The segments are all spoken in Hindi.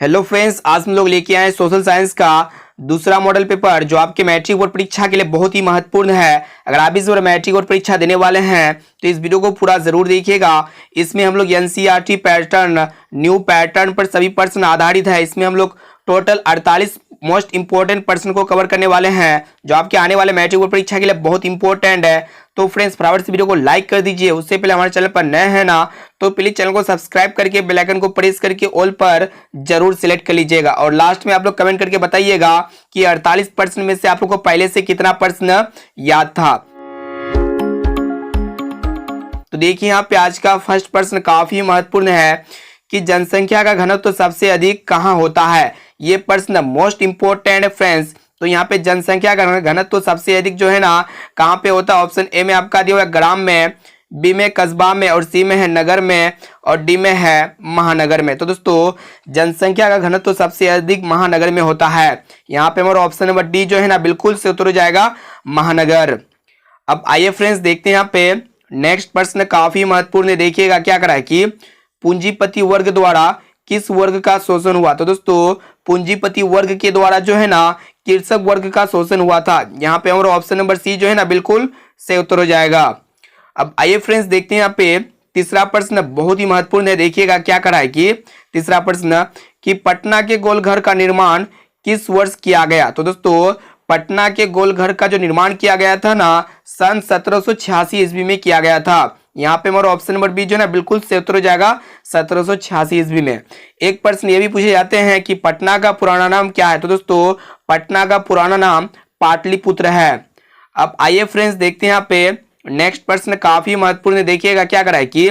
हेलो फ्रेंड्स, आज हम लोग लेके आए सोशल साइंस का दूसरा मॉडल पेपर जो आपके मैट्रिक बोर्ड परीक्षा के लिए बहुत ही महत्वपूर्ण है। अगर आप इस बार मैट्रिक बोर्ड परीक्षा देने वाले हैं तो इस वीडियो को पूरा जरूर देखिएगा। इसमें हम लोग एनसीईआरटी पैटर्न, न्यू पैटर्न पर सभी प्रश्न आधारित है। इसमें हम लोग टोटल 48 मोस्ट इंपोर्टेंट प्रश्न को कवर करने वाले हैं जो आपके आने वाले मैट्रिक बोर्ड परीक्षा के लिए बहुत इंपॉर्टेंट है। तो फ्रेंड्स, फटाफट से वीडियो को लाइक कर दीजिए। उससे पहले हमारे चैनल पर नए हैं ना तो प्लीज चैनल को सब्सक्राइब करके बेल आइकन को प्रेस करके ऑल पर जरूर सिलेक्ट कर लीजिएगा। और लास्ट में आप लोग कमेंट करके बताइएगा कि 48 प्रश्न में से आप लोग को पहले से कितना प्रश्न याद था। तो देखिए यहाँ पे आज का फर्स्ट प्रश्न काफी महत्वपूर्ण है कि जनसंख्या का घनत्व सबसे अधिक कहाँ होता है। ये प्रश्न मोस्ट इंपोर्टेंट है फ्रेंड्स। तो यहाँ पे जनसंख्या का घनत्व सबसे अधिक जो है ना कहाँ पे होता है। ऑप्शन ए में आपका दिया हुआ है ग्राम में, बी में कस्बा में, और सी में है नगर में, और डी में है महानगर में। तो दोस्तों जनसंख्या का घनत्व सबसे अधिक महानगर में होता है। यहाँ पे हमारा ऑप्शन नंबर डी जो है ना बिल्कुल से उत्तर हो जाएगा महानगर। अब आइए फ्रेंड्स देखते हैं यहाँ पे नेक्स्ट प्रश्न काफी महत्वपूर्ण है। देखिएगा क्या करा है कि पूंजीपति वर्ग द्वारा किस वर्ग का शोषण हुआ। तो दोस्तों पूंजीपति वर्ग के द्वारा जो है ना कृषक वर्ग का शोषण हुआ था। यहाँ पे हमारा ऑप्शन नंबर सी जो है ना बिल्कुल से उत्तर हो जाएगा। अब आइए फ्रेंड्स देखते हैं यहाँ पे तीसरा प्रश्न बहुत ही महत्वपूर्ण है। देखिएगा क्या करा है कि तीसरा प्रश्न कि पटना के गोलघर का निर्माण किस वर्ष किया गया। तो दोस्तों पटना के गोलघर का जो निर्माण किया गया था ना सन 1786 ईस्वी में किया गया था। यहाँ पे हमारा ऑप्शन नंबर बी जो है ना बिल्कुल से उत्तर हो जाएगा 1786 ईस्वी में। एक प्रश्न ये भी पूछे जाते हैं कि पटना का पुराना नाम क्या है। तो दोस्तों पटना का पुराना नाम पाटलिपुत्र है। अब आइए फ्रेंड्स देखते हैं यहाँ पे नेक्स्ट प्रश्न काफी महत्वपूर्ण है। देखिएगा क्या करा है कि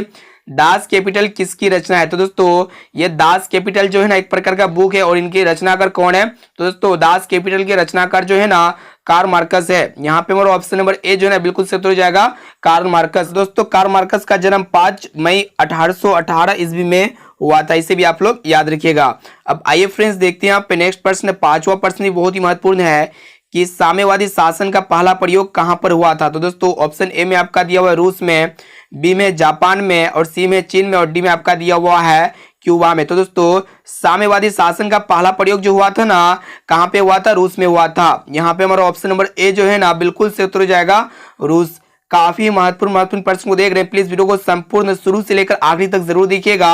दास कैपिटल किसकी रचना है। तो दोस्तों ये दास कैपिटल जो है ना एक प्रकार का बुक है और इनके रचनाकार कौन है। तो दोस्तों दास कैपिटल के रचनाकार जो है ना कार्ल मार्कस है। यहाँ पे हमारा ऑप्शन नंबर ए जो है ना बिल्कुल से उत्तर हो जाएगा कार्ल मार्कस। दोस्तों कार्ल मार्कस का जन्म 5 मई 1818 ईस्वी में हुआ था। इसे भी आप लोग याद रखिएगा। अब आइए फ्रेंड्स देखते हैं यहाँ पे नेक्स्ट प्रश्न। पांचवा प्रश्न भी बहुत ही महत्वपूर्ण है कि साम्यवादी शासन का पहला प्रयोग कहां पर हुआ था। तो दोस्तों ऑप्शन ए में आपका दिया हुआ है रूस में, बी में जापान में, और सी में चीन में, और डी में आपका दिया हुआ है क्यूबा में। तो दोस्तों साम्यवादी शासन का पहला प्रयोग जो हुआ था ना कहां पे हुआ था, रूस में हुआ था। यहाँ पे हमारा ऑप्शन नंबर ए जो है ना बिल्कुल से उत्तर हो जाएगा रूस। काफी महत्वपूर्ण प्रश्न को देख रहे हैं। प्लीज वीडियो को संपूर्ण शुरू से लेकर आखिरी तक जरूर देखिएगा।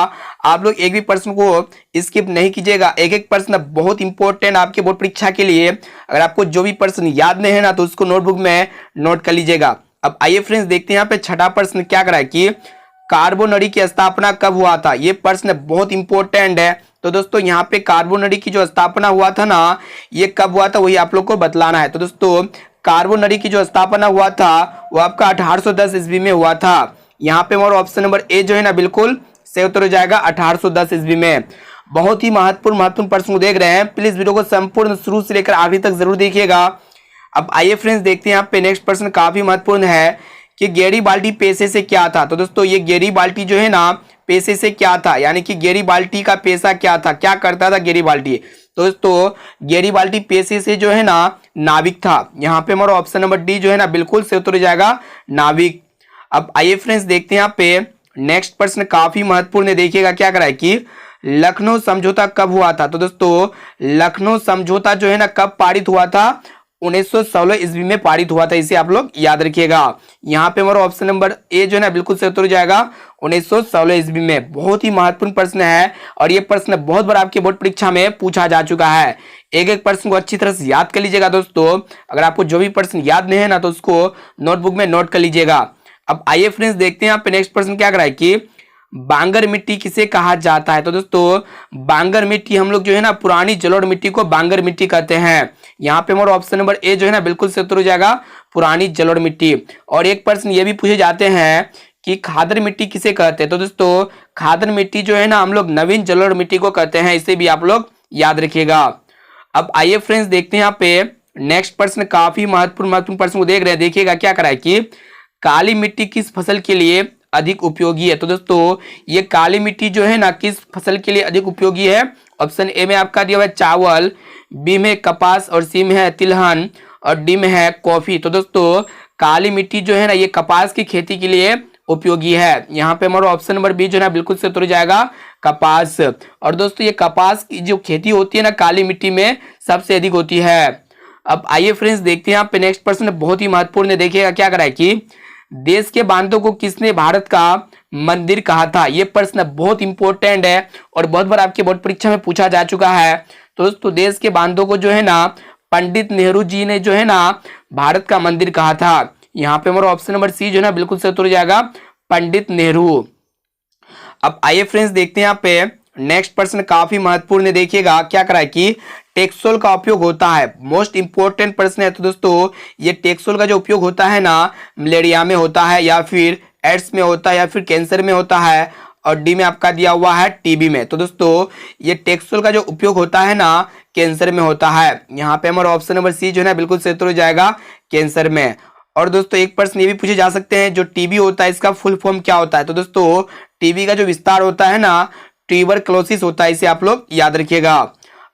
आप लोग एक भी प्रश्न को स्किप नहीं कीजिएगा। एक एक प्रश्न बहुत इंपॉर्टेंट आपके बोर्ड परीक्षा के लिए। अगर आपको जो भी प्रश्न याद नहीं है ना तो उसको नोटबुक में नोट कर लीजिएगा। अब आइए फ्रेंड्स देखते हैं यहाँ पे छठा प्रश्न क्या करा है कि कार्बोनरी की स्थापना कब हुआ था। ये प्रश्न बहुत इंपॉर्टेंट है। तो दोस्तों यहाँ पे कार्बोनरी की जो स्थापना हुआ था ना ये कब हुआ था वही आप लोग को बतलाना है। तो दोस्तों कार्बोनरी की जो स्थापना हुआ था वो आपका 1810 ईस्वी में हुआ था। यहाँ पे हमारा ऑप्शन नंबर ए जो है ना बिल्कुल से उत्तर हो जाएगा 1810 ईस्वी में। बहुत ही महत्वपूर्ण प्रश्न को देख रहे हैं। प्लीज वीडियो को संपूर्ण शुरू से लेकर आखिरी तक जरूर देखिएगा। अब आइए फ्रेंड्स देखते हैं यहाँ पे नेक्स्ट प्रश्न काफी महत्वपूर्ण है कि गैरीबाल्डी पेशे से क्या था। तो दोस्तों ये गैरीबाल्डी जो है ना पेशे से क्या था, यानी कि गैरीबाल्डी का पेशा क्या था, क्या करता था गैरीबाल्डी। तो दोस्तों गैरीबाल्डी पेशे से जो है ना नाविक था। यहाँ पे हमारा ऑप्शन नंबर डी जो है ना बिल्कुल से उत्तर हो जाएगा नाविक। अब आइए फ्रेंड्स देखते हैं यहाँ पे नेक्स्ट प्रश्न काफी महत्वपूर्ण है। देखिएगा क्या करा है कि लखनऊ समझौता कब हुआ था। तो दोस्तों लखनऊ समझौता जो है ना कब पारित हुआ था, 1916 ईस्वी में पारित हुआ था। इसे आप लोग याद रखिएगा। यहाँ पे हमारा ऑप्शन नंबर ए जो है ना बिल्कुल से उत्तर हो जाएगा 1916 ईस्वी में। बहुत ही महत्वपूर्ण प्रश्न है और ये प्रश्न बहुत बार आपके बोर्ड परीक्षा में पूछा जा चुका है। एक एक प्रश्न को अच्छी तरह से याद कर लीजिएगा दोस्तों। अगर आपको जो भी प्रश्न याद नहीं है ना तो उसको नोटबुक में नोट कर लीजिएगा। अब आइए फ्रेंड्स देखते हैं यहाँ पे नेक्स्ट प्रश्न क्या करा है कि बांगर मिट्टी किसे कहा जाता है। तो दोस्तों बांगर मिट्टी हम लोग जो है ना पुरानी जलोढ़ मिट्टी को बांगर मिट्टी कहते हैं। यहाँ पे हमारा ऑप्शन नंबर ए जो है ना बिल्कुल से उत्तर हो जाएगा पुरानी जलोढ़ मिट्टी। और एक प्रश्न ये भी पूछे जाते हैं कि खादर मिट्टी किसे कहते हैं। तो दोस्तों खादर मिट्टी जो है ना हम लोग नवीन जलोढ़ मिट्टी को कहते हैं। इसे भी आप लोग याद रखिएगा। अब आइए फ्रेंड्स देखते हैं यहाँ पे नेक्स्ट प्रश्न काफी महत्वपूर्ण प्रश्न को देख रहे हैं। देखिएगा क्या करा है कि काली मिट्टी किस फसल के लिए अधिक उपयोगी है। तो दोस्तों ये काली मिट्टी जो है ना किस फसल के लिए अधिक उपयोगी है। ऑप्शन ए में आपका दिया हुआ है चावल, बी में कपास, और सी में है तिलहन, और डी में है कॉफी। तो दोस्तों काली मिट्टी जो है ना ये कपास की खेती के लिए उपयोगी है। यहाँ पे हमारा ऑप्शन नंबर बी जो है ना बिल्कुल से उत्तर जाएगा कपास। और दोस्तों ये कपास की जो खेती होती है ना काली मिट्टी में सबसे अधिक होती है। अब आइए फ्रेंड्स देखते हैं यहाँ पे नेक्स्ट प्रश्न बहुत ही महत्वपूर्ण है। देखिएगा क्या करा है कि देश के बांधों को किसने भारत का मंदिर कहा था। ये प्रश्न बहुत इंपॉर्टेंट है और बहुत बार आपके बोर्ड परीक्षा में पूछा जा चुका है। तो दोस्तों देश के बांधों को जो है ना पंडित नेहरू जी ने जो है ना भारत का मंदिर कहा था। यहाँ पे हमारा ऑप्शन नंबर सी जो है ना बिल्कुल सही उत्तर हो जाएगा, पंडित नेहरू। अब आइए फ्रेंड्स देखते हैं यहाँ पे नेक्स्ट प्रश्न काफी महत्वपूर्ण है। देखिएगा क्या करा है कि टेक्सोल का उपयोग होता है, मोस्ट इंपोर्टेंट प्रश्न है। तो दोस्तों ये टेक्सोल का जो उपयोग होता है ना मलेरिया में होता है या फिर एड्स में होता है या फिर कैंसर में होता है, और डी में आपका दिया हुआ है टीबी में। तो दोस्तों ये टेक्सोल का जो उपयोग होता है ना कैंसर में होता है। यहाँ पे हमारा ऑप्शन नंबर सी जो है ना बिल्कुल सही उत्तर हो जाएगा, कैंसर में। और दोस्तों एक प्रश्न ये भी पूछे जा सकते हैं जो टीबी होता है इसका फुल फॉर्म क्या होता है। तो दोस्तों टीबी का जो विस्तार होता है ना ट्यूबरक्लोसिस होता है, इसे आप लोग याद रखिएगा।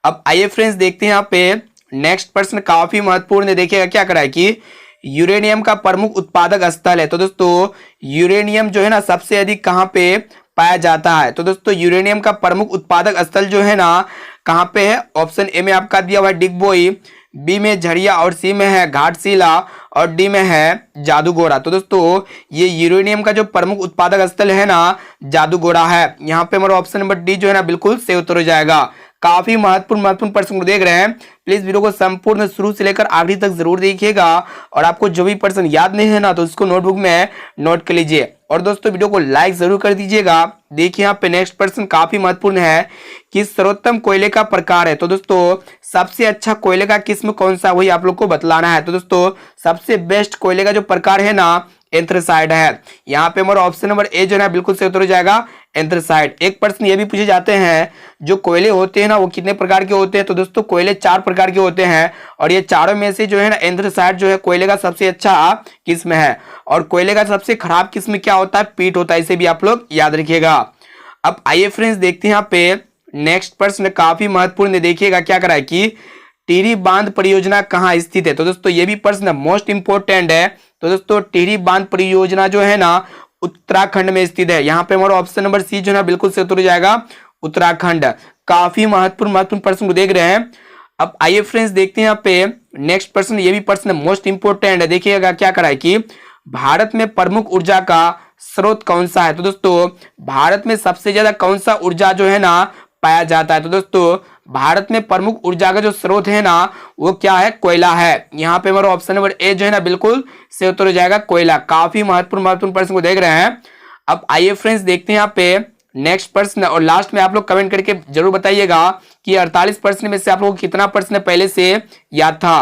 अब आइए फ्रेंड्स देखते हैं यहाँ पे नेक्स्ट प्रश्न काफी महत्वपूर्ण है। देखिएगा क्या करा है कि यूरेनियम का प्रमुख उत्पादक स्थल है। तो दोस्तों यूरेनियम जो है ना सबसे अधिक कहाँ पे पाया जाता है। तो दोस्तों यूरेनियम का प्रमुख उत्पादक स्थल जो है ना कहाँ पे है। ऑप्शन ए में आपका दिया हुआ है डिगबोई, बी में झरिया और सी में है घाटशिला और डी में है जादूगोड़ा। तो दोस्तों ये यूरेनियम का जो प्रमुख उत्पादक स्थल है ना जादूगोड़ा है। यहाँ पे हमारा ऑप्शन नंबर डी जो है ना बिल्कुल सही उत्तर हो जाएगा। काफी महत्वपूर्ण प्रश्न को देख रहे हैं, प्लीज वीडियो को संपूर्ण शुरू से लेकर आखिरी तक जरूर देखिएगा। और आपको जो भी प्रश्न याद नहीं है ना तो उसको नोटबुक में नोट कर लीजिए। और दोस्तों वीडियो को लाइक जरूर कर दीजिएगा। देखिए यहाँ पे नेक्स्ट प्रश्न काफी महत्वपूर्ण है कि सर्वोत्तम कोयले का प्रकार है। तो दोस्तों सबसे अच्छा कोयले का किस्म कौन सा वही आप लोग को बतलाना है। तो दोस्तों सबसे बेस्ट कोयले का जो प्रकार है ना एंथ्रासाइड है। यहाँ पे हमारा ऑप्शन नंबर ए जो है ना बिल्कुल सही उत्तर हो जाएगा, एंथ्रासाइड। एक प्रश्न ये भी पूछे जाते हैं जो कोयले होते हैं ना वो कितने प्रकार के होते हैं। तो दोस्तों कोयले 4 प्रकार के होते हैं और ये चारों में से जो है ना एंथ्रासाइड जो है कोयले का सबसे अच्छा किस्म है। और कोयले का सबसे खराब किस्म क्या होता है, पीट होता है, इसे भी आप लोग याद रखिएगा। अब आइए फ्रेंड्स देखते हैं यहाँ पे नेक्स्ट प्रश्न काफी महत्वपूर्ण है। देखिएगा क्या करा है कि टिहरी बांध परियोजना कहाँ स्थित है। तो दोस्तों ये भी प्रश्न मोस्ट इंपोर्टेंट है। तो दोस्तों टिहरी बांध परियोजना जो है ना उत्तराखंड में स्थित है। यहाँ पे हमारा ऑप्शन नंबर सी जो है ना बिल्कुल सही उत्तर हो जाएगा, उत्तराखंड। काफी महत्वपूर्ण प्रश्न को देख रहे हैं। अब आइए फ्रेंड्स देखते हैं यहाँ पे नेक्स्ट प्रश्न, ये भी प्रश्न मोस्ट इंपोर्टेंट है। देखिएगा क्या करा है कि भारत में प्रमुख ऊर्जा का स्रोत कौन सा है। तो दोस्तों भारत में सबसे ज्यादा कौन सा ऊर्जा जो है ना पाया जाता है। तो दोस्तों भारत में प्रमुख ऊर्जा का जो स्रोत है ना वो क्या है, कोयला है। यहाँ पे हमारा ऑप्शन नंबर ए जो है ना बिल्कुल सही उत्तर हो जाएगा, कोयला। काफी महत्वपूर्ण प्रश्न को देख रहे हैं। अब आइए फ्रेंड्स देखते हैं यहाँ पे नेक्स्ट प्रश्न, और लास्ट में आप लोग कमेंट करके जरूर बताइएगा कि 48 प्रश्न में से आप लोगों को कितना प्रश्न पहले से याद था।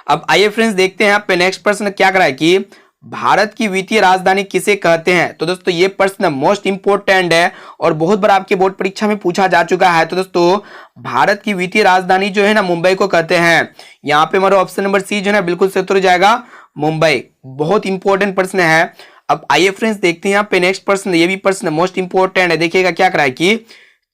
अब आइए फ्रेंड्स देखते हैं यहाँ पे नेक्स्ट प्रश्न क्या करा है कि भारत की वित्तीय राजधानी किसे कहते हैं। तो दोस्तों ये प्रश्न मोस्ट इंपोर्टेंट है और बहुत बार आपके बोर्ड परीक्षा में पूछा जा चुका है। तो दोस्तों भारत की वित्तीय राजधानी जो है ना मुंबई को कहते हैं। यहाँ पे हमारा ऑप्शन नंबर सी जो है ना बिल्कुल सही उत्तर हो जाएगा, मुंबई। बहुत इंपॉर्टेंट प्रश्न है। अब आइए फ्रेंड्स देखते हैं यहाँ पे नेक्स्ट प्रश्न, ये भी प्रश्न मोस्ट इंपोर्टेंट है। देखिएगा क्या करा है कि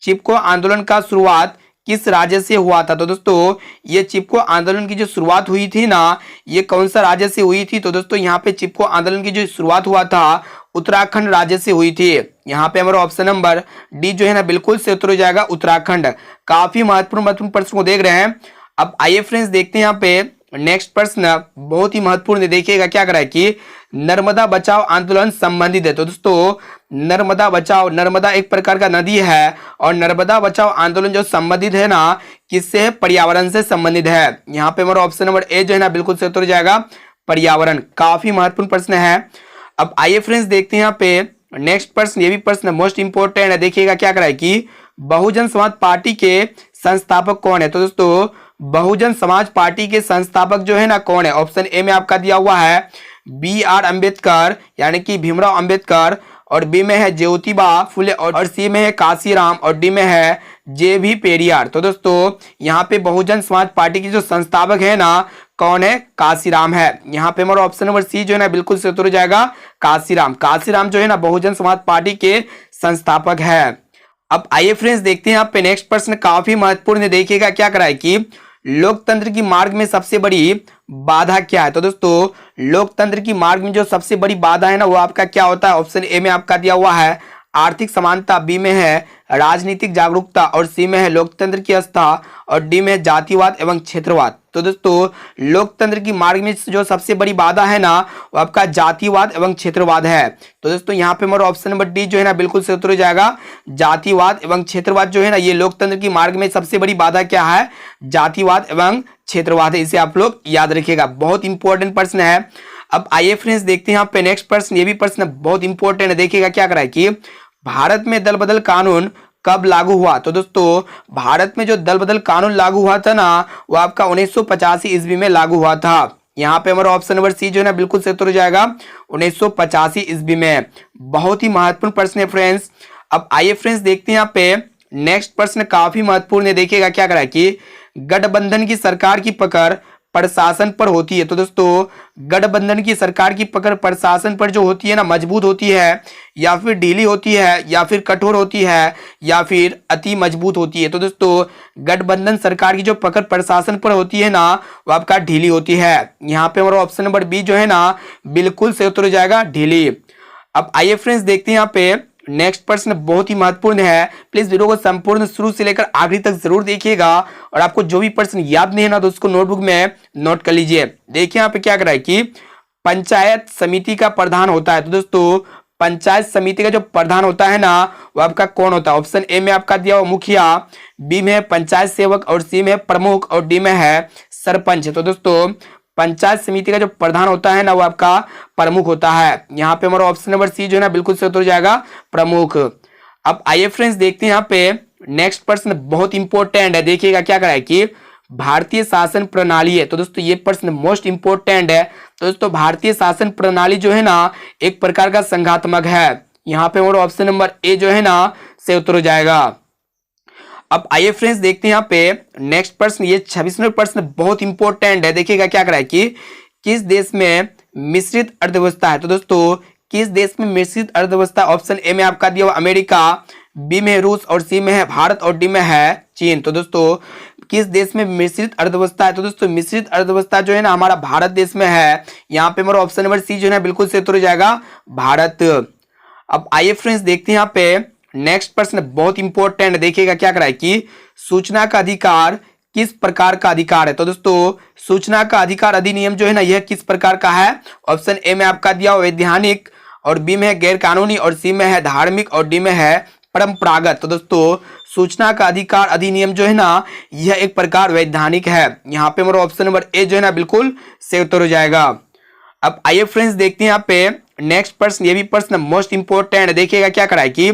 चिपको आंदोलन का शुरुआत किस राज्य से हुआ था। तो दोस्तों ये चिपको आंदोलन की जो शुरुआत हुई थी ना ये कौन सा राज्य से हुई थी। तो दोस्तों यहाँ पे चिपको आंदोलन की जो शुरुआत हुआ था उत्तराखंड राज्य से हुई थी। यहाँ पे हमारा ऑप्शन नंबर डी जो है ना बिल्कुल से उत्तर हो जाएगा, उत्तराखंड। काफी महत्वपूर्ण प्रश्न को देख रहे हैं। अब आइए फ्रेंड्स देखते हैं यहाँ पे नेक्स्ट प्रश्न बहुत ही महत्वपूर्ण है। देखिएगा क्या करा है कि नर्मदा बचाओ आंदोलन संबंधित है। तो दोस्तों नर्मदा बचाओ, नर्मदा एक प्रकार का नदी है और नर्मदा बचाओ आंदोलन जो संबंधित है ना किससे है, पर्यावरण से संबंधित है। यहाँ पे हमारा ऑप्शन नंबर ए जो है ना बिल्कुल से उत्तर हो जाएगा, पर्यावरण। काफी महत्वपूर्ण प्रश्न है। अब आइए फ्रेंड्स देखते हैं यहाँ पे नेक्स्ट प्रश्न, ये भी प्रश्न मोस्ट इंपोर्टेंट है। देखिएगा क्या करा है कि बहुजन समाज पार्टी के संस्थापक कौन है। तो दोस्तों बहुजन समाज पार्टी के संस्थापक जो है ना कौन है। ऑप्शन ए में आपका दिया हुआ है BR अम्बेडकर यानी कि भीमराव अम्बेडकर, और बी में है ज्योतिबा फुले, और सी में है काशीराम, और डी में है JV पेरियार। तो दोस्तों यहाँ पे बहुजन समाज पार्टी के जो संस्थापक है ना कौन है, काशीराम है। यहाँ पे हमारा ऑप्शन नंबर सी जो है ना बिल्कुल से उत्तर हो जाएगा, काशीराम। काशीराम जो है ना बहुजन समाज पार्टी के संस्थापक है। अब आइए फ्रेंड्स देखते हैं यहाँ पे नेक्स्ट प्रश्न काफी महत्वपूर्ण है। देखिएगा क्या करा है कि लोकतंत्र की मार्ग में सबसे बड़ी बाधा क्या है। तो दोस्तों लोकतंत्र की मार्ग में जो सबसे बड़ी बाधा है ना वो आपका क्या होता है। ऑप्शन ए में आपका दिया हुआ है आर्थिक समानता, बी में है राजनीतिक जागरूकता और सी में है लोकतंत्र की आस्था और डी में है जातिवाद एवं क्षेत्रवाद। तो दोस्तों लोकतंत्र की मार्ग में जो सबसे बड़ी बाधा है ना वो आपका जातिवाद एवं क्षेत्रवाद है। तो दोस्तों यहाँ पे हमारा ऑप्शन नंबर डी जो है ना बिल्कुल सही उत्तर हो जाएगा। जातिवाद एवं क्षेत्रवाद जो है ना ये लोकतंत्र की मार्ग में सबसे बड़ी बाधा क्या है, जातिवाद एवं क्षेत्रवाद है। इसे आप लोग याद रखिएगा, बहुत इंपॉर्टेंट प्रश्न है। अब आइए फ्रेंड्स देखते हैं यहाँ पे नेक्स्ट प्रश्न, ये भी प्रश्न बहुत इंपॉर्टेंट है। देखिएगा क्या करा है कि भारत में दल बदल कानून कब लागू हुआ। तो दोस्तों भारत में जो दल बदल कानून लागू हुआ था ना वो आपका 1985 ईस्वी में लागू हुआ था। यहाँ पे हमारा ऑप्शन नंबर सी जो है ना बिल्कुल सही उत्तर हो जाएगा 1985 ईस्वी में। बहुत ही महत्वपूर्ण प्रश्न है फ्रेंड्स। अब आइए फ्रेंड्स देखते हैं यहाँ पे नेक्स्ट प्रश्न, काफी महत्वपूर्ण है। देखिएगा क्या करा है कि गठबंधन की सरकार की पकड़ प्रशासन पर होती है। तो दोस्तों गठबंधन की सरकार की पकड़ प्रशासन पर जो होती है ना मजबूत होती है या फिर ढीली होती है या फिर कठोर होती है या फिर अति मजबूत होती है। तो दोस्तों गठबंधन सरकार की जो पकड़ प्रशासन पर होती है ना वो आपका ढीली होती है। यहाँ पे हमारा ऑप्शन नंबर बी जो है ना बिल्कुल सही उत्तर हो जाएगा, ढीली। अब आइए फ्रेंड्स देखते हैं यहाँ पे नेक्स्ट प्रश्न, बहुत ही महत्वपूर्ण है। प्लीज वीडियो को संपूर्ण शुरू से लेकर आखिरी तक जरूर देखिएगा और आपको जो भी प्रश्न याद नहीं है ना तो उसको नोटबुक में नोट कर लीजिए। देखिए यहाँ पे क्या करा है कि पंचायत समिति का प्रधान होता है। तो दोस्तों पंचायत समिति का जो प्रधान होता है ना वो आपका कौन होता है। ऑप्शन ए में आपका दिया हुआ मुखिया, बी में है पंचायत सेवक और सी में है प्रमुख और डी में है सरपंच। तो दोस्तों पंचायत समिति का जो प्रधान होता है ना वो आपका प्रमुख होता है। यहाँ पे हमारा ऑप्शन नंबर सी जो है ना बिल्कुल सही उत्तर हो जाएगा, प्रमुख। अब आइए फ्रेंड्स देखते हैं यहाँ पे नेक्स्ट प्रश्न, बहुत इंपॉर्टेंट है। देखिएगा क्या करा है कि भारतीय शासन प्रणाली है। तो दोस्तों ये प्रश्न मोस्ट इंपॉर्टेंट है। तो दोस्तों भारतीय शासन प्रणाली जो है ना एक प्रकार का संघात्मक है। यहाँ पे हमारा ऑप्शन नंबर ए जो है ना सही उत्तर हो जाएगा। अब आइए फ्रेंड्स देखते हैं यहाँ पे नेक्स्ट प्रश्न, ये 26वां प्रश्न बहुत इंपॉर्टेंट है। देखिएगा क्या करा है कि किस देश में मिश्रित अर्थव्यवस्था है। तो दोस्तों किस देश में मिश्रित अर्थव्यवस्था, ऑप्शन ए में आपका दिया हुआ अमेरिका, बी में है रूस और सी में है भारत और डी में है चीन। तो दोस्तों किस देश में मिश्रित अर्थव्यवस्था है। तो दोस्तों मिश्रित अर्थव्यवस्था जो है ना हमारा भारत देश में है। यहाँ पे हमारा ऑप्शन नंबर सी जो है ना बिल्कुल सही उत्तर हो जाएगा, भारत। अब आइए फ्रेंड्स देखते हैं यहाँ पे नेक्स्ट प्रश्न, बहुत इंपॉर्टेंट है। देखिएगा क्या करा है कि सूचना का अधिकार किस प्रकार का अधिकार है। तो दोस्तों सूचना का अधिकार अधिनियम जो है ना यह किस प्रकार का है। ऑप्शन ए में आपका दिया वैधानिक और बी में है गैर कानूनी और सी में है धार्मिक और डी में है परंपरागत। तो दोस्तों सूचना का अधिकार अधिनियम जो है ना यह एक प्रकार वैधानिक है। यहाँ पे हमारा ऑप्शन नंबर ए जो है ना बिल्कुल सही उत्तर हो जाएगा। अब आइए फ्रेंड्स देखते हैं यहाँ पे नेक्स्ट प्रश्न, ये भी प्रश्न मोस्ट इंपॉर्टेंट है। देखिएगा क्या करा है कि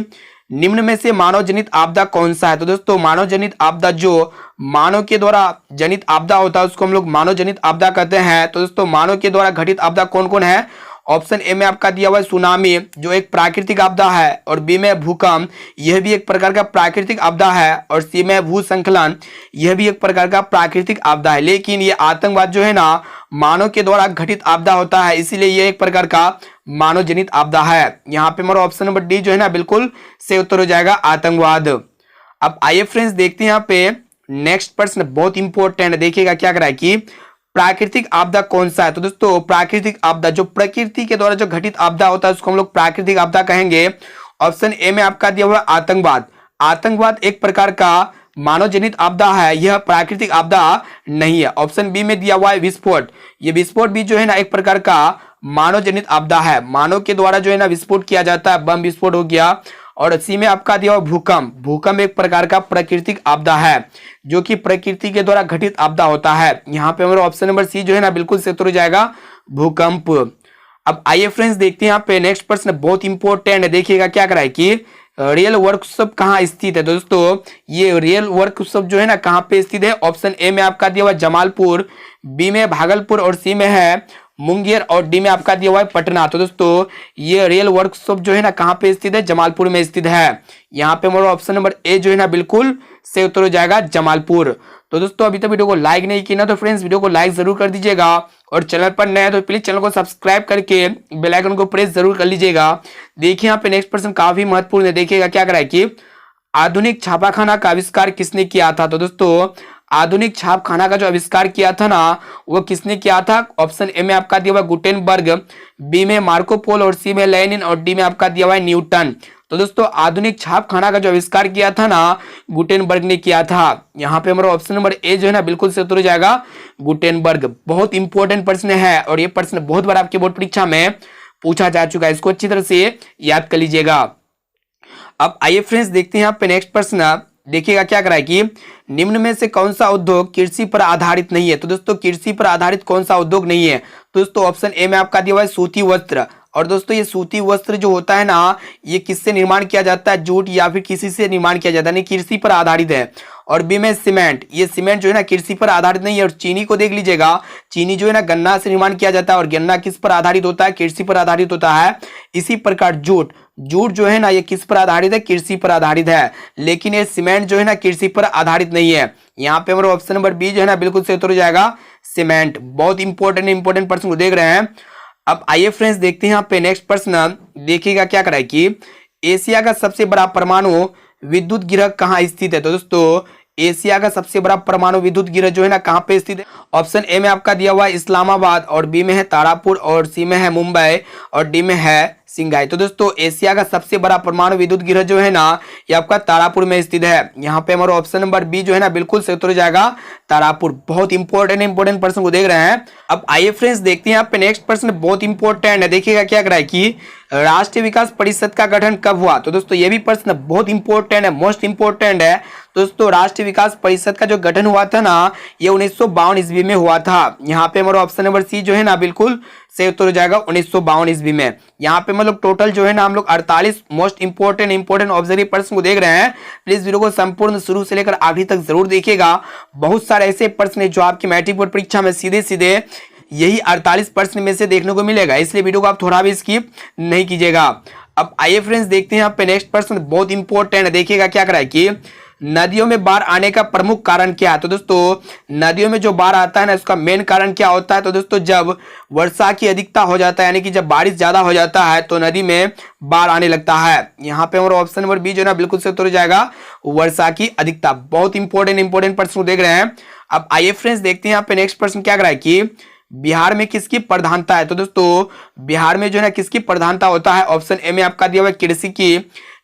निम्न में से मानव जनित आपदा कौन सा है। तो दोस्तों मानव जनित आपदा जो मानव के द्वारा जनित आपदा होता है उसको हम लोग मानव जनित आपदा कहते हैं। तो दोस्तों मानव के द्वारा घटित आपदा कौन कौन है। ऑप्शन ए में आपका दिया हुआ है सुनामी जो एक प्राकृतिक आपदा है और बी में भूकंप, यह भी एक प्रकार का प्राकृतिक आपदा है और सी में भूस्खलन, यह भी एक प्रकार का प्राकृतिक आपदा है। लेकिन ये आतंकवाद जो है ना मानव के द्वारा घटित आपदा होता है, इसीलिए यह एक प्रकार का मानव जनित आपदा है। यहाँ पे हमारा ऑप्शन नंबर डी जो है ना बिल्कुल सही उत्तर हो जाएगा, आतंकवाद। अब आइए फ्रेंड्स देखते हैं यहाँ पे नेक्स्ट प्रश्न, बहुत इंपॉर्टेंट है। देखिएगा क्या करा है कि प्राकृतिक आपदा कौन सा है। तो दोस्तों प्राकृतिक आपदा जो प्रकृति के द्वारा जो घटित आपदा होता है उसको हम लोग प्राकृतिक आपदा कहेंगे। ऑप्शन ए में आपका दिया हुआ आतंकवाद। आतंकवाद एक प्रकार का मानव जनित आपदा है, यह प्राकृतिक आपदा नहीं है। ऑप्शन बी में दिया हुआ है विस्फोट, ये विस्फोट भी जो है ना एक प्रकार का मानव जनित आपदा है, मानव के द्वारा जो है ना विस्फोट किया जाता है, बम विस्फोट हो गया। और सी में आपका दिया हुआ भूकंप, भूकंप एक प्रकार का प्राकृतिक आपदा है जो कि प्रकृति के द्वारा घटित आपदा होता है। यहाँ पे हमारा ऑप्शन नंबर सी जो है ना बिल्कुल सही उत्तर हो जाएगा, भूकंप। अब आइए फ्रेंड्स देखते हैं यहाँ पे नेक्स्ट प्रश्न, बहुत इंपॉर्टेंट है। देखिएगा क्या करा है कि रियल वर्कशॉप कहाँ स्थित है। दोस्तों ये रियल वर्कशॉप जो है ना कहाँ पे स्थित है। ऑप्शन ए में आपका दिया हुआ जमालपुर, बी में भागलपुर और सी में है मुंगेर और डी में आपका दिया हुआ है पटना। तो दोस्तों ये रियल वर्कशॉप जो है ना कहाँ पे स्थित है, जमालपुर में स्थित है। यहाँ पे हमारा ऑप्शन नंबर ए जो है ना बिल्कुल सही उत्तर हो जाएगा, जमालपुर। तो दोस्तों अभी तक वीडियो को लाइक नहीं किया ना तो फ्रेंड्स वीडियो को लाइक जरूर कर दीजिएगा और चैनल पर नया है तो प्लीज चैनल को सब्सक्राइब करके बेल आइकन को प्रेस जरूर कर लीजिएगा। देखिए यहाँ पे नेक्स्ट प्रश्न काफी महत्वपूर्ण है। देखिएगा क्या करा है कि आधुनिक छापाखाना का आविष्कार किसने किया था। तो दोस्तों आधुनिक छापखाना का जो आविष्कार किया था ना वो किसने किया था। ऑप्शन ए में आपका दिया हुआ गुटेनबर्ग, बी में मार्को पोलो और सी में लेनिन और डी में आपका दिया हुआ है न्यूटन। तो दोस्तों आधुनिक छापखाना का जो आविष्कार किया था ना गुटेनबर्ग ने किया था। यहाँ पे हमारा ऑप्शन नंबर ए जो है ना बिल्कुल से उत्तर हो जाएगा गुटेनबर्ग। बहुत इंपॉर्टेंट प्रश्न है और ये प्रश्न बहुत बार आपके बोर्ड परीक्षा में पूछा जा चुका है, इसको अच्छी तरह से याद कर लीजिएगा। अब आइए फ्रेंड्स देखते हैं यहाँ पे नेक्स्ट प्रश्न। देखिएगा क्या करा है कि निम्न में से कौन सा उद्योग कृषि पर आधारित नहीं है। तो दोस्तों कृषि पर आधारित कौन सा उद्योग नहीं है, तो दोस्तों ऑप्शन ए में आपका दिया हुआ है सूती वस्त्र। और दोस्तों ये सूती वस्त्र जो होता है ना ये किससे निर्माण किया जाता है, जूट या फिर किसी से निर्माण किया जाता है, नहीं कृषि पर आधारित है। और बी में सीमेंट, ये सीमेंट जो है ना कृषि पर आधारित नहीं है। और चीनी को देख लीजिएगा, चीनी जो है ना गन्ना से निर्माण किया जाता है और गन्ना किस पर आधारित होता है, कृषि पर आधारित होता है। इसी प्रकार जूट, जूट जो है ना ये किस पर आधारित है, कृषि पर आधारित है। लेकिन ये सीमेंट जो है ना कृषि पर आधारित नहीं है। यहाँ पे हमारा ऑप्शन नंबर बी जो है ना बिल्कुल सही उत्तर हो जाएगा सीमेंट। बहुत इंपॉर्टेंट प्रश्न को देख रहे हैं। अब आइए फ्रेंड्स देखते हैं यहाँ पे नेक्स्ट प्रश्न। देखिएगा क्या करा है कि एशिया का सबसे बड़ा परमाणु विद्युत गृह कहाँ स्थित है। तो दोस्तों एशिया का सबसे बड़ा परमाणु विद्युत गृह जो है ना कहाँ पे स्थित है। ऑप्शन ए में आपका दिया हुआ है इस्लामाबाद, और बी में है तारापुर, और सी में है मुंबई, और डी में है सिंघाई। तो दोस्तों एशिया का सबसे बड़ा परमाणु विद्युत गृह जो है ना ये आपका तारापुर में स्थित है। यहाँ पे हमारा ऑप्शन नंबर बी जो है ना बिल्कुल सही उत्तर हो जाएगा तारापुर। बहुत इंपॉर्टेंट प्रश्न को देख रहे हैं। अब आइए फ्रेंड्स देखते हैं यहाँ पे नेक्स्ट प्रश्न, बहुत इंपॉर्टेंट है। देखिएगा क्या करा है कि राष्ट्रीय विकास परिषद का गठन कब हुआ। तो दोस्तों ये भी प्रश्न बहुत इंपॉर्टेंट है, मोस्ट इंपॉर्टेंट है। दोस्तों राष्ट्रीय विकास परिषद का जो गठन हुआ था ना ये 1952 ईस्वी में हुआ था। यहाँ पे हमारा ऑप्शन नंबर सी जो है ना बिल्कुल सही उत्तर हो जाएगा 1952 ईस्वी में। यहाँ पे मतलब टोटल जो है ना हम लोग 48 मोस्ट इंपॉर्टेंट ऑब्जर्व प्रश्न को देख रहे हैं। प्लीज वीडियो को संपूर्ण शुरू से लेकर आखिरी तक जरूर देखिएगा। बहुत सारे ऐसे प्रश्न है जो आपकी मैट्रिक बोर्ड परीक्षा में सीधे यही 48 प्रश्न में से देखने को मिलेगा, इसलिए वीडियो को आप थोड़ा भी स्किप नहीं कीजिएगा। अब आइए फ्रेंड्स देखते हैं यहाँ पे नेक्स्ट प्रश्न, बहुत इंपॉर्टेंट है। देखिएगा क्या करा है कि नदियों में बाढ़ आने का प्रमुख कारण क्या है। तो दोस्तों नदियों में जो बाढ़ आता है ना उसका मेन कारण क्या होता है। तो दोस्तों जब वर्षा की अधिकता हो जाता है, यानी कि जब बारिश ज्यादा हो जाता है तो नदी में बाढ़ आने लगता है। यहाँ पे हमारा ऑप्शन नंबर बी जो है ना बिल्कुल से उत्तर हो जाएगा वर्षा की अधिकता। बहुत इंपॉर्टेंट प्रश्न को देख रहे हैं। अब आइए फ्रेंड्स देखते हैं यहाँ पे नेक्स्ट प्रश्न क्या करा है कि बिहार में किसकी प्रधानता है। तो दोस्तों बिहार में जो है ना किसकी प्रधानता होता है। ऑप्शन ए में आपका दिया हुआ है कृषि की,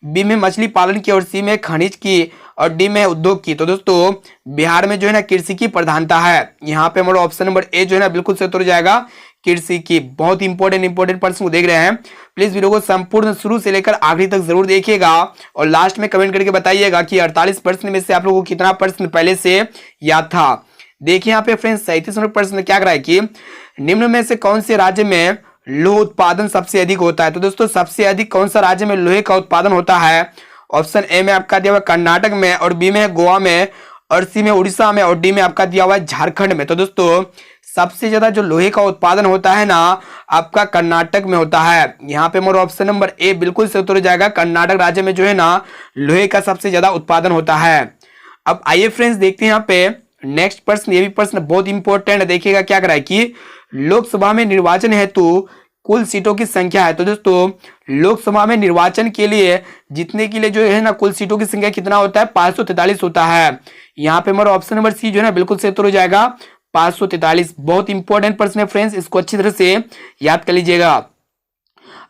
बी में मछली पालन की, और सी में खनिज की, और डी में उद्योग की। तो दोस्तों बिहार में जो है ना कृषि की प्रधानता है। यहाँ पे हमारा ऑप्शन नंबर ए जो है ना बिल्कुल सही उत्तर हो जाएगा कृषि की। बहुत इंपॉर्टेंट प्रश्न को देख रहे हैं। प्लीज वीडियो को संपूर्ण शुरू से लेकर आखिरी तक जरूर देखिएगा और लास्ट में कमेंट करके बताइएगा कि 48 प्रश्न में से आप लोगों को कितना प्रश्न पहले से याद था। देखिए यहाँ पे फ्रेंड्स 37 नंबर प्रश्न क्या करा है कि निम्न में से कौन से राज्य में लोह उत्पादन सबसे अधिक होता है। तो दोस्तों सबसे अधिक कौन सा राज्य में लोहे का उत्पादन होता है। ऑप्शन ए में आपका दिया हुआ कर्नाटक में, और बी में गोवा में, और सी में उड़ीसा में, और डी में आपका दिया हुआ है झारखंड में। तो दोस्तों सबसे ज्यादा जो लोहे का उत्पादन होता है ना आपका कर्नाटक में होता है। यहाँ पे हमारा ऑप्शन नंबर ए बिल्कुल सही उत्तर हो जाएगा कर्नाटक राज्य में जो है ना लोहे का सबसे ज्यादा उत्पादन होता है। अब आइए फ्रेंड्स देखते हैं यहाँ पे नेक्स्ट प्रश्न, ये भी प्रश्न बहुत इंपॉर्टेंट है। देखिएगा क्या करा है कि लोकसभा में निर्वाचन हेतु कुल सीटों की संख्या है। तो दोस्तों लोकसभा में निर्वाचन के लिए जीतने के लिए जो है ना कुल सीटों की संख्या कितना होता है, 543 होता है। यहाँ पे हमारा ऑप्शन नंबर सी जो है ना बिल्कुल सही उत्तर हो जाएगा 543। बहुत इंपॉर्टेंट प्रश्न है फ्रेंड्स, इसको अच्छी तरह से याद कर लीजिएगा।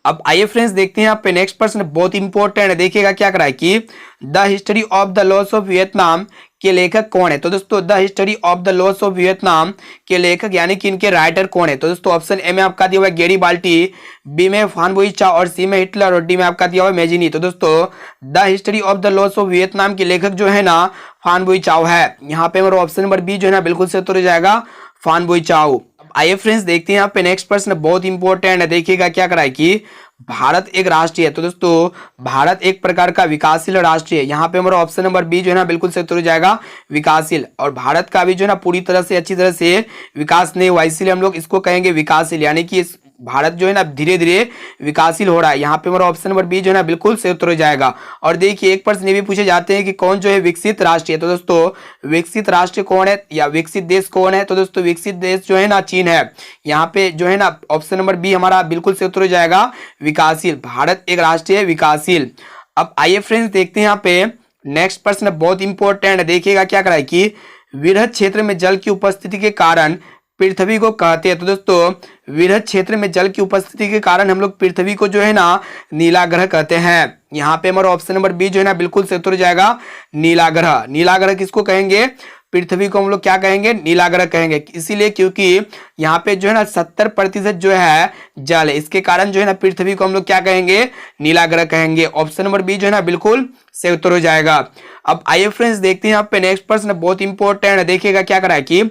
अब आइए फ्रेंड्स देखते हैं यहाँ पे नेक्स्ट प्रश्न, बहुत इंपॉर्टेंट है। देखिएगा क्या करा है कि the history of the loss of Vietnam के लेखक कौन है। तो दोस्तों the history of the loss of Vietnam के लेखक यानी कि इनके राइटर कौन है। तो दोस्तों ऑप्शन ए में आपका दिया हुआ है गेरी बाल्टी, बी में फान बोई चाओ, और सी में हिटलर, और डी में आपका दिया हुआ है मेजिनी। तो दोस्तों the history of the loss of Vietnam के लेखक जो है ना फान बोई चाओ है। यहाँ पे हमारा ऑप्शन नंबर बी जो है ना बिल्कुल सही उत्तर हो जाएगा फान बोई चाओ। आइए फ्रेंड्स देखते हैं यहाँ पे नेक्स्ट प्रश्न, बहुत इंपॉर्टेंट है। देखिएगा क्या करा है कि भारत एक राष्ट्र है। तो दोस्तों भारत एक प्रकार का विकासशील राष्ट्र है। यहाँ पे हमारा ऑप्शन नंबर बी जो है ना बिल्कुल सही उत्तर हो जाएगा विकासशील। और भारत का भी जो है ना पूरी तरह से अच्छी तरह से विकास नहीं हुआ, इसीलिए हम लोग इसको कहेंगे विकासशील, यानी कि भारत जो है ना धीरे धीरे विकासशील हो रहा है। यहाँ पे हमारा ऑप्शन नंबर बी जो है ना बिल्कुल सही उत्तर हो जाएगा। और देखिए एक प्रश्न ये भी पूछे जाते हैं कि कौन जो है विकसित राष्ट्र है। तो दोस्तों विकसित राष्ट्र कौन है या विकसित देश कौन है। तो दोस्तों विकसित देश जो है ना चीन है। यहाँ पे जो है ना ऑप्शन नंबर बी हमारा बिल्कुल सही उत्तर हो जाएगा विकासशील। भारत एक राष्ट्र है विकासशील। अब आइए फ्रेंड्स देखते हैं यहाँ पे नेक्स्ट प्रश्न, बहुत इंपॉर्टेंट है। देखिएगा क्या करा है कि वृहद क्षेत्र में जल की उपस्थिति के कारण पृथ्वी को कहते हैं। तो दोस्तों विरह क्षेत्र में जल की उपस्थिति के कारण हम लोग पृथ्वी को जो है ना नीला ग्रह कहते हैं। यहाँ पे हमारा ऑप्शन नंबर बी जो है ना बिल्कुल से उत्तर हो जाएगा नीला ग्रह। नीला ग्रह किसको कहेंगे? पृथ्वी को हम लोग क्या कहेंगे? नीला ग्रह कहेंगे। इसीलिए क्योंकि यहाँ पे जो है ना 70% जो है जल है, इसके कारण जो है ना पृथ्वी को हम लोग क्या कहेंगे? नीला ग्रह कहेंगे। ऑप्शन नंबर बी जो है ना बिल्कुल से उत्तर हो जाएगा। अब आइए फ्रेंड्स देखते हैं यहाँ पे नेक्स्ट प्रश्न, बहुत इंपॉर्टेंट है। देखिएगा क्या करा है कि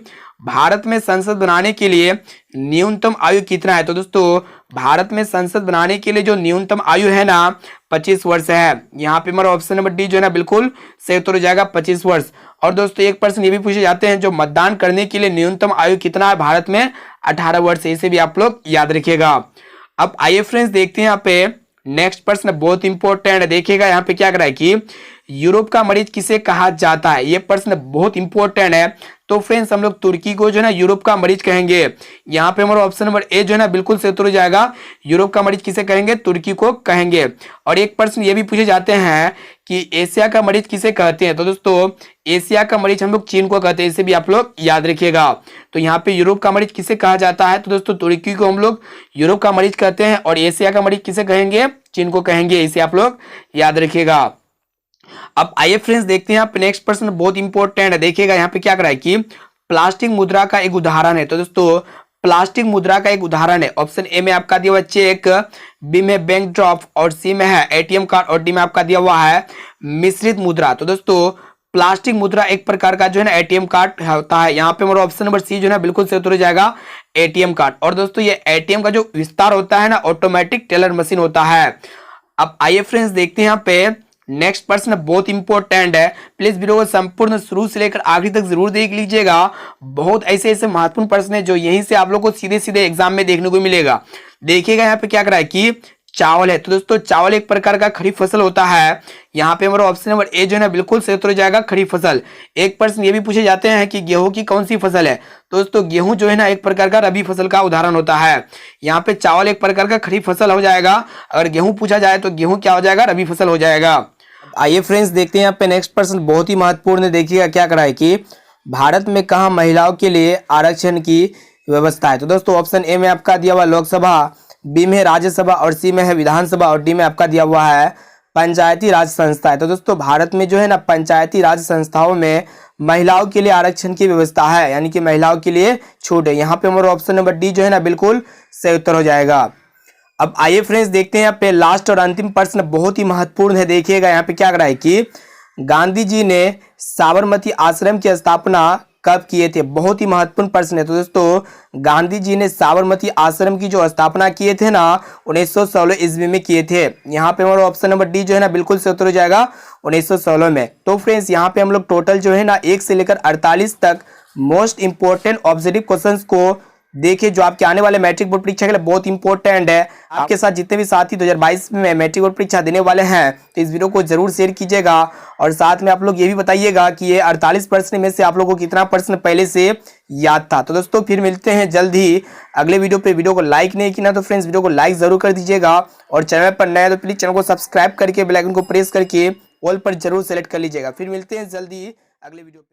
भारत में संसद बनाने के लिए न्यूनतम आयु कितना है? तो दोस्तों भारत में संसद बनाने के लिए जो न्यूनतम आयु है ना 25 वर्ष है। यहाँ पे हमारा ऑप्शन नंबर डी जो है ना बिल्कुल सही उत्तर हो जाएगा 25 वर्ष। और दोस्तों एक प्रश्न ये भी पूछे जाते हैं, जो मतदान करने के लिए न्यूनतम आयु कितना है भारत में? 18 वर्ष है। इसे भी आप लोग याद रखिएगा। अब आइए फ्रेंड्स देखते हैं यहाँ पे नेक्स्ट प्रश्न, बहुत इंपॉर्टेंट है। देखिएगा यहाँ पे क्या करा है कि यूरोप का मरीज किसे कहा जाता है? ये प्रश्न बहुत इंपॉर्टेंट है। तो फ्रेंड्स हम लोग तुर्की को जो है ना यूरोप का मरीज कहेंगे। यहाँ पे हमारा ऑप्शन नंबर ए जो है ना बिल्कुल से उत्तर हो जाएगा। यूरोप का मरीज किसे कहेंगे? तुर्की को कहेंगे। और एक प्रश्न ये भी पूछे जाते हैं कि एशिया का मरीज किसे कहते हैं? तो दोस्तों एशिया का मरीज हम लोग चीन को कहते हैं। इसे भी आप लोग याद रखिएगा। तो यहाँ पे यूरोप का मरीज किसे कहा जाता है? तो दोस्तों तुर्की को हम लोग यूरोप का मरीज कहते हैं। और एशिया का मरीज किसे कहेंगे? चीन को कहेंगे। इसे आप लोग याद रखिएगा। अब आइए फ्रेंड्स देखते हैं यहाँ पे नेक्स्ट प्रश्न, बहुत इंपॉर्टेंट है। देखिएगा यहाँ पे क्या करा है कि प्लास्टिक मुद्रा का एक उदाहरण है। तो दोस्तों प्लास्टिक मुद्रा का एक उदाहरण है। ऑप्शन ए में आपका दिया हुआ चेक, बी में बैंक ड्राफ्ट और सी में है एटीएम कार्ड और डी में आपका दिया हुआ है मिश्रित मुद्रा। तो दोस्तों प्लास्टिक मुद्रा एक प्रकार का जो है ना एटीएम कार्ड होता है। यहाँ पे हमारा ऑप्शन नंबर सी जो है ना बिल्कुल से उत्तर हो जाएगा एटीएम कार्ड। और दोस्तों ये एटीएम का जो विस्तार होता है ना ऑटोमेटिक टेलर मशीन होता है। अब आइए फ्रेंड्स देखते हैं यहाँ पे नेक्स्ट प्रश्न, बहुत इंपॉर्टेंट है। प्लीज वीडियो को संपूर्ण शुरू से लेकर आखिरी तक जरूर देख लीजिएगा। बहुत ऐसे ऐसे महत्वपूर्ण प्रश्न है जो यहीं से आप लोग को सीधे सीधे एग्जाम में देखने को मिलेगा। देखिएगा यहाँ पे क्या करा है कि चावल है। तो दोस्तों चावल एक प्रकार का खरीफ फसल होता है। यहाँ पे हमारा ऑप्शन नंबर ए जो है ना बिल्कुल सही उत्तर हो जाएगा खरीफ फसल। एक प्रश्न ये भी पूछे जाते हैं कि गेहूं की कौन सी फसल है? तो दोस्तों गेहूं जो है ना एक प्रकार का रबी फसल का उदाहरण होता है। यहाँ पे चावल एक प्रकार का खरीफ फसल हो जाएगा। अगर गेहूं पूछा जाए तो गेहूं क्या हो जाएगा? रबी फसल हो जाएगा। आइए फ्रेंड्स देखते हैं यहाँ पे नेक्स्ट प्रश्न, बहुत ही महत्वपूर्ण है। देखिएगा क्या करा है कि भारत में कहाँ महिलाओं के लिए आरक्षण की व्यवस्था है? तो दोस्तों ऑप्शन ए में आपका दिया हुआ लोकसभा, बी में राज्यसभा और सी में है विधानसभा और डी में आपका दिया हुआ है पंचायती राज संस्था है। तो दोस्तों भारत में जो है ना पंचायती राज संस्थाओं में महिलाओं के लिए आरक्षण की व्यवस्था है, यानी कि महिलाओं के लिए छूट है। यहाँ पे हमारा ऑप्शन नंबर डी जो है ना बिल्कुल सही उत्तर हो जाएगा। अब आइए फ्रेंड्स देखते हैं यहाँ पे लास्ट और अंतिम प्रश्न, बहुत ही महत्वपूर्ण है। देखिएगा यहाँ पे क्या करा है कि गांधी जी ने साबरमती आश्रम की स्थापना कब किए थे? बहुत ही महत्वपूर्ण प्रश्न है। तो दोस्तों गांधी जी ने साबरमती आश्रम की जो स्थापना किए थे ना 1916 ईस्वी में किए थे। यहाँ पे हमारा ऑप्शन नंबर डी जो है ना बिल्कुल से उत्तर हो जाएगा 1916 में। तो फ्रेंड्स यहाँ पे हम लोग टोटल जो है ना 1 से लेकर 48 तक मोस्ट इंपोर्टेंट ऑब्जेक्टिव क्वेश्चंस को देखिए, जो आपके आने वाले मैट्रिक बोर्ड परीक्षा के लिए बहुत इंपॉर्टेंट है। आपके साथ जितने भी साथी 2022 में मैट्रिक बोर्ड परीक्षा देने वाले हैं तो इस वीडियो को जरूर शेयर कीजिएगा। और साथ में आप लोग ये भी बताइएगा कि ये 48 प्रश्न में से आप लोगों को कितना प्रश्न पहले से याद था। तो दोस्तों फिर मिलते हैं जल्द ही अगले वीडियो पे। वीडियो को लाइक नहीं किया तो फ्रेंड्स वीडियो को लाइक जरूर कर दीजिएगा। और चैनल पर नया तो प्लीज चैनल को सब्सक्राइब करके बेल आइकन को प्रेस करके ऑल पर जरूर सेलेक्ट कर लीजिएगा। फिर मिलते हैं जल्दी अगले वीडियो पे।